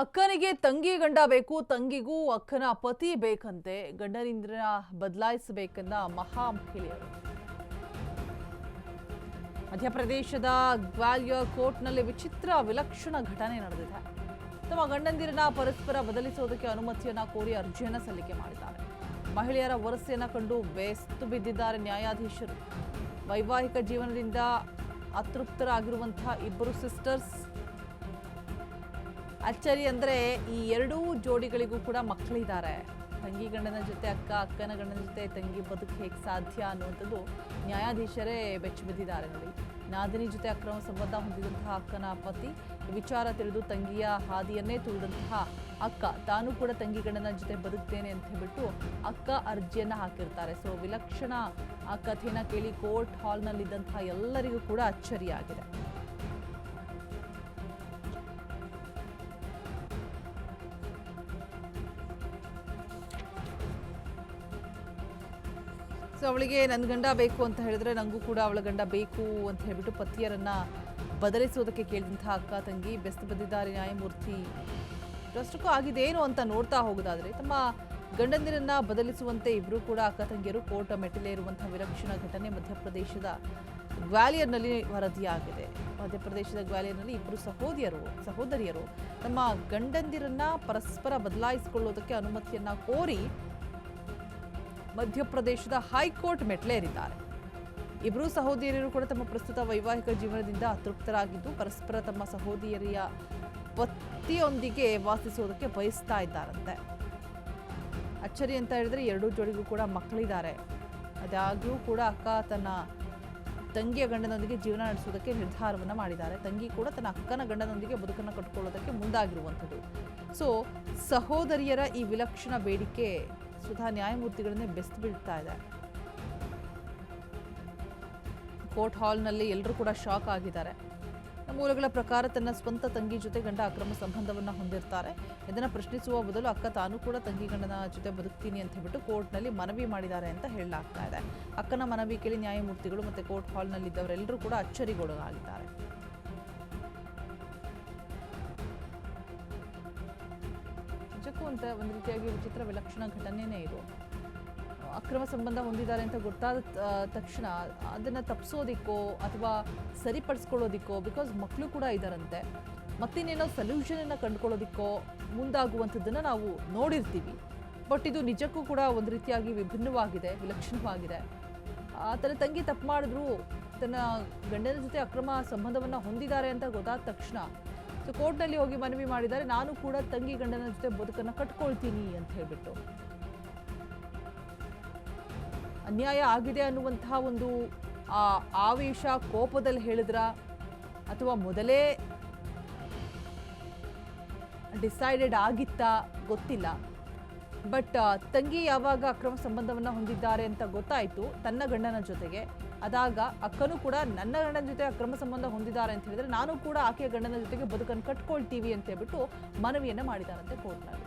ಅಕ್ಕನಿಗೆ ತಂಗಿ ಗಂಡ ಬೇಕು, ತಂಗಿಗೂ ಅಕ್ಕನ ಪತಿ ಬೇಕಂತೆ. ಗಂಡನಿಂದ ಬದಲಾಯಿಸಬೇಕನ್ನ ಮಹಾ ಮಹಿಳೆಯರು. ಮಧ್ಯಪ್ರದೇಶದ ಗ್ವಾಲಿಯರ್ ಕೋರ್ಟ್ನಲ್ಲಿ ವಿಲಕ್ಷಣ ಘಟನೆ ನಡೆದಿದೆ. ತಮ್ಮ ಗಂಡಂದಿರನ್ನ ಪರಸ್ಪರ ಬದಲಿಸುವುದಕ್ಕೆ ಅನುಮತಿಯನ್ನ ಕೋರಿ ಅರ್ಜಿಯನ್ನ ಸಲ್ಲಿಕೆ ಮಾಡಿದ್ದಾರೆ. ಮಹಿಳೆಯರ ವರಸೆಯನ್ನ ಕಂಡು ಬೇಸ್ತು ಬಿದ್ದಿದ್ದಾರೆ ನ್ಯಾಯಾಧೀಶರು. ವೈವಾಹಿಕ ಜೀವನದಿಂದ ಅತೃಪ್ತರಾಗಿರುವಂತಹ ಇಬ್ಬರು ಸಿಸ್ಟರ್ಸ್. ಅಚ್ಚರಿ ಅಂದ್ರೆ ಈ ಎರಡೂ ಜೋಡಿಗಳಿಗೂ ಕೂಡ ಮಕ್ಕಳಿದ್ದಾರೆ. ತಂಗಿ ಗಂಡನ ಜೊತೆ ಅಕ್ಕ, ಅಕ್ಕನ ಗಂಡನ ಜೊತೆ ತಂಗಿ ಬದುಕು ಹೇಗೆ ಸಾಧ್ಯ ಅನ್ನುವಂಥದ್ದು ನ್ಯಾಯಾಧೀಶರೇ ಬೆಚ್ಚಿ ಬಿದ್ದಿದ್ದಾರೆ. ನೋಡಿ, ನಾದಿನಿ ಜೊತೆ ಅಕ್ರಮ ಸಂಬಂಧ ಹೊಂದಿದಂತಹ ಅಕ್ಕನ ಪತಿ ವಿಚಾರ ತಿಳಿದು ತಂಗಿಯ ಹಾದಿಯನ್ನೇ ತುಳಿದಂತಹ ಅಕ್ಕ ತಾನು ಕೂಡ ತಂಗಿ ಗಂಡನ ಜೊತೆ ಬದುಕ್ತೇನೆ ಅಂತ ಹೇಳ್ಬಿಟ್ಟು ಅಕ್ಕ ಅರ್ಜಿಯನ್ನ ಹಾಕಿರ್ತಾರೆ. ಸೊ ವಿಲಕ್ಷಣ ಆ ಕಥೆಯನ್ನ ಕೇಳಿ ಕೋರ್ಟ್ ಹಾಲ್ನಲ್ಲಿದ್ದಂತಹ ಎಲ್ಲರಿಗೂ ಕೂಡ ಅಚ್ಚರಿಯಾಗಿದೆ. ಸೊ ಅವಳಿಗೆ ನನ್ನ ಗಂಡ ಬೇಕು ಅಂತ ಹೇಳಿದ್ರೆ ನನಗೂ ಕೂಡ ಅವಳ ಗಂಡ ಬೇಕು ಅಂತ ಹೇಳ್ಬಿಟ್ಟು ಪತಿಯರನ್ನ ಬದಲಿಸೋದಕ್ಕೆ ಕೇಳಿದಂತಹ ಅಕ್ಕ ತಂಗಿ ಬೆಸ್ತು ಬಂದಿದ್ದಾರೆ ನ್ಯಾಯಮೂರ್ತಿ. ಅಷ್ಟಕ್ಕೂ ಆಗಿದೇನು ಅಂತ ನೋಡ್ತಾ ಹೋಗೋದಾದ್ರೆ, ತಮ್ಮ ಗಂಡಂದಿರನ್ನ ಬದಲಿಸುವಂತೆ ಇಬ್ರು ಕೂಡ ಅಕ್ಕ ತಂಗಿಯರು ಕೋರ್ಟ್ ಮೆಟ್ಟಿಲೇರುವಂತಹ ವಿಲಕ್ಷಣ ಘಟನೆ ಮಧ್ಯಪ್ರದೇಶದ ಗ್ವಾಲಿಯರ್ನಲ್ಲಿ ವರದಿಯಾಗಿದೆ. ಮಧ್ಯಪ್ರದೇಶದ ಗ್ವಾಲಿಯರ್ನಲ್ಲಿ ಇಬ್ಬರು ಸಹೋದರಿಯರು ತಮ್ಮ ಗಂಡಂದಿರನ್ನ ಪರಸ್ಪರ ಬದಲಾಯಿಸಿಕೊಳ್ಳೋದಕ್ಕೆ ಅನುಮತಿಯನ್ನ ಕೋರಿ ಮಧ್ಯಪ್ರದೇಶದ ಹೈಕೋರ್ಟ್ ಮೆಟ್ಲೇರಿದ್ದಾರೆ. ಇಬ್ಬರೂ ಸಹೋದರಿಯರು ಕೂಡ ತಮ್ಮ ಪ್ರಸ್ತುತ ವೈವಾಹಿಕ ಜೀವನದಿಂದ ಅತೃಪ್ತರಾಗಿದ್ದು ಪರಸ್ಪರ ತಮ್ಮ ಸಹೋದರಿಯ ಪತಿಯೊಂದಿಗೆ ವಾಸಿಸುವುದಕ್ಕೆ ಬಯಸ್ತಾ ಇದ್ದಾರಂತೆ. ಅಚ್ಚರಿ ಅಂತ ಹೇಳಿದ್ರೆ ಎರಡೂ ಜೋಡಿಗೂ ಕೂಡ ಮಕ್ಕಳಿದ್ದಾರೆ. ಅದಾಗ್ಯೂ ಕೂಡ ಅಕ್ಕ ತನ್ನ ತಂಗಿಯ ಗಂಡನೊಂದಿಗೆ ಜೀವನ ನಡೆಸುವುದಕ್ಕೆ ನಿರ್ಧಾರವನ್ನು ಮಾಡಿದ್ದಾರೆ. ತಂಗಿ ಕೂಡ ತನ್ನ ಅಕ್ಕನ ಗಂಡನೊಂದಿಗೆ ಬದುಕನ್ನು ಕಟ್ಟಿಕೊಳ್ಳೋದಕ್ಕೆ ಮುಂದಾಗಿರುವಂಥದ್ದು. ಸೊ ಸಹೋದರಿಯರ ಈ ವಿಲಕ್ಷಣ ಬೇಡಿಕೆ ಸುಧಾ ನ್ಯಾಯಮೂರ್ತಿಗಳನ್ನೇ ಬೆಸ್ಟ್ ಬೀಳ್ತಾ ಇದೆ. ಕೋರ್ಟ್ ಹಾಲ್ನಲ್ಲಿ ಎಲ್ಲರೂ ಕೂಡ ಶಾಕ್ ಆಗಿದ್ದಾರೆ. ಮೂಲಗಳ ಪ್ರಕಾರ ತನ್ನ ಸ್ವಂತ ತಂಗಿ ಜೊತೆ ಗಂಡ ಅಕ್ರಮ ಸಂಬಂಧವನ್ನ ಹೊಂದಿರ್ತಾರೆ. ಇದನ್ನು ಪ್ರಶ್ನಿಸುವ ಬದಲು ಅಕ್ಕ ತಾನು ಕೂಡ ತಂಗಿ ಗಂಡನ ಜೊತೆ ಬದುಕ್ತೀನಿ ಅಂತ ಹೇಳ್ಬಿಟ್ಟು ಕೋರ್ಟ್ನಲ್ಲಿ ಮನವಿ ಮಾಡಿದ್ದಾರೆ ಅಂತ ಹೇಳಲಾಗ್ತಾ ಇದೆ. ಅಕ್ಕನ ಮನವಿ ಕೇಳಿ ನ್ಯಾಯಮೂರ್ತಿಗಳು ಮತ್ತೆ ಕೋರ್ಟ್ ಹಾಲ್ನಲ್ಲಿದ್ದವರೆಲ್ಲರೂ ಕೂಡ ಅಚ್ಚರಿಗೊಳಗಾಗಿದ್ದಾರೆ. ನಿಜಕ್ಕೂ ಅಂತ ಒಂದು ರೀತಿಯಾಗಿ ವಿಚಿತ್ರ ವಿಲಕ್ಷಣ ಘಟನೆನೇ ಇದು. ಅಕ್ರಮ ಸಂಬಂಧ ಹೊಂದಿದ್ದಾರೆ ಅಂತ ಗೊತ್ತಾದ ತಕ್ಷಣ ಅದನ್ನು ತಪ್ಪಿಸೋದಿಕ್ಕೋ ಅಥವಾ ಸರಿಪಡಿಸ್ಕೊಳ್ಳೋದಿಕ್ಕೋ, ಬಿಕಾಸ್ ಮಕ್ಕಳು ಕೂಡ ಇದ್ದಾರಂತೆ, ಮತ್ತಿನ್ನೇನೋ ಸೊಲ್ಯೂಷನನ್ನು ಕಂಡುಕೊಳ್ಳೋದಿಕ್ಕೋ ಮುಂದಾಗುವಂಥದ್ದನ್ನು ನಾವು ನೋಡಿರ್ತೀವಿ. ಬಟ್ ಇದು ನಿಜಕ್ಕೂ ಕೂಡ ಒಂದು ರೀತಿಯಾಗಿ ವಿಭಿನ್ನವಾಗಿದೆ, ವಿಲಕ್ಷಣವಾಗಿದೆ. ತನ್ನ ತಂಗಿ ತಪ್ಪು ಮಾಡಿದ್ರು, ತನ್ನ ಗಂಡನ ಜೊತೆ ಅಕ್ರಮ ಸಂಬಂಧವನ್ನು ಹೊಂದಿದ್ದಾರೆ ಅಂತ ಗೊತ್ತಾದ ತಕ್ಷಣ ಸೊ ಕೋರ್ಟ್ನಲ್ಲಿ ಹೋಗಿ ಮನವಿ ಮಾಡಿದ್ದಾರೆ, ನಾನು ಕೂಡ ತಂಗಿ ಗಂಡನ ಜೊತೆ ಬದುಕನ್ನು ಕಟ್ಕೊಳ್ತೀನಿ ಅಂತ ಹೇಳ್ಬಿಟ್ಟು. ಅನ್ಯಾಯ ಆಗಿದೆ ಅನ್ನುವಂತಹ ಒಂದು ಆವೇಶ ಕೋಪದಲ್ಲಿ ಹೇಳಿದ್ರ ಅಥವಾ ಮೊದಲೇ ಡಿಸೈಡೆಡ್ ಆಗಿತ್ತಾ ಗೊತ್ತಿಲ್ಲ. ಬಟ್ ತಂಗಿ ಯಾವಾಗ ಅಕ್ರಮ ಸಂಬಂಧವನ್ನ ಹೊಂದಿದ್ದಾರೆ ಅಂತ ಗೊತ್ತಾಯಿತು ತನ್ನ ಗಂಡನ ಜೊತೆಗೆ, ಅದಾಗ ಅಕ್ಕನೂ ಕೂಡ ನನ್ನ ಗಂಡನ ಜೊತೆ ಅಕ್ರಮ ಸಂಬಂಧ ಹೊಂದಿದ್ದಾರೆ ಅಂತ ಹೇಳಿದ್ರೆ ನಾನು ಕೂಡ ಆಕೆಯ ಗಂಡನ ಜೊತೆಗೆ ಬದುಕನ್ನು ಕಟ್ಕೊಳ್ತೀವಿ ಅಂತ ಹೇಳ್ಬಿಟ್ಟು ಮನವಿಯನ್ನ ಮಾಡಿದಾರಂತೆ ಕೋರ್ಟ್ನಲ್ಲಿ.